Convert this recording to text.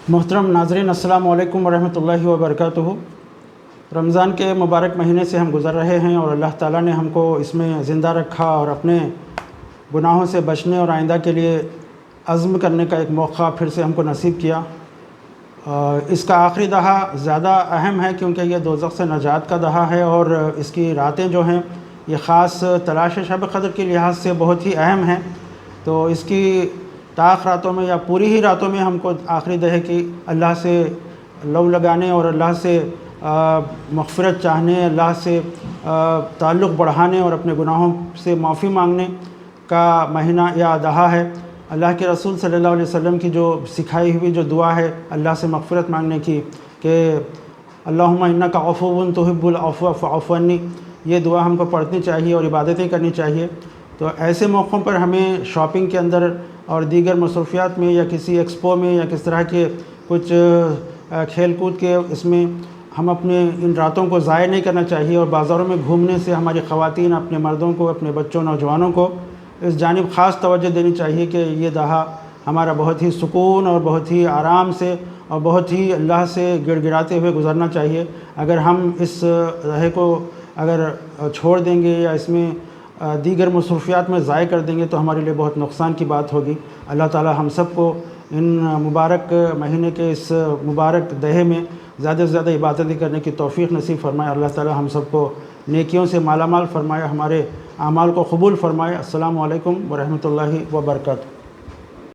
محترم ناظرین، السلام علیکم ورحمۃ اللہ وبرکاتہ۔ رمضان کے مبارک مہینے سے ہم گزر رہے ہیں اور اللہ تعالیٰ نے ہم کو اس میں زندہ رکھا اور اپنے گناہوں سے بچنے اور آئندہ کے لیے عزم کرنے کا ایک موقع پھر سے ہم کو نصیب کیا۔ اس کا آخری دہا زیادہ اہم ہے کیونکہ یہ دوزخ سے نجات کا دہا ہے، اور اس کی راتیں جو ہیں یہ خاص تلاش شب قدر کے لحاظ سے بہت ہی اہم ہیں۔ تو اس کی طاق راتوں میں یا پوری ہی راتوں میں ہم کو آخری دہے کی اللہ سے لو لگانے اور اللہ سے مغفرت چاہنے، اللہ سے تعلق بڑھانے اور اپنے گناہوں سے معافی مانگنے کا مہینہ یا دہا ہے۔ اللہ کے رسول صلی اللہ علیہ وسلم کی جو سکھائی ہوئی جو دعا ہے اللہ سے مغفرت مانگنے کی کہ اللہم انک عفو تحب العفو فاعف عنی، یہ دعا ہم کو پڑھنی چاہیے اور عبادتیں کرنی چاہیے۔ تو ایسے موقعوں پر ہمیں شاپنگ کے اندر اور دیگر مصروفیات میں یا کسی ایکسپو میں یا کس طرح کے کچھ کھیل کود کے اس میں ہم اپنے ان راتوں کو ضائع نہیں کرنا چاہیے، اور بازاروں میں گھومنے سے ہماری خواتین اپنے مردوں کو، اپنے بچوں، نوجوانوں کو اس جانب خاص توجہ دینی چاہیے کہ یہ دہا ہمارا بہت ہی سکون اور بہت ہی آرام سے اور بہت ہی اللہ سے گڑ گڑاتے ہوئے گزرنا چاہیے۔ اگر ہم اس دہے کو اگر چھوڑ دیں گے یا اس میں دیگر مصروفیات میں ضائع کر دیں گے تو ہمارے لیے بہت نقصان کی بات ہوگی۔ اللہ تعالی ہم سب کو ان مبارک مہینے کے اس مبارک دہے میں زیادہ سے زیادہ عبادتیں کرنے کی توفیق نصیب فرمائے۔ اللہ تعالی ہم سب کو نیکیوں سے مالا مال فرمائے، ہمارے اعمال کو قبول فرمائے۔ السلام علیکم ورحمۃ اللہ وبرکاتہ۔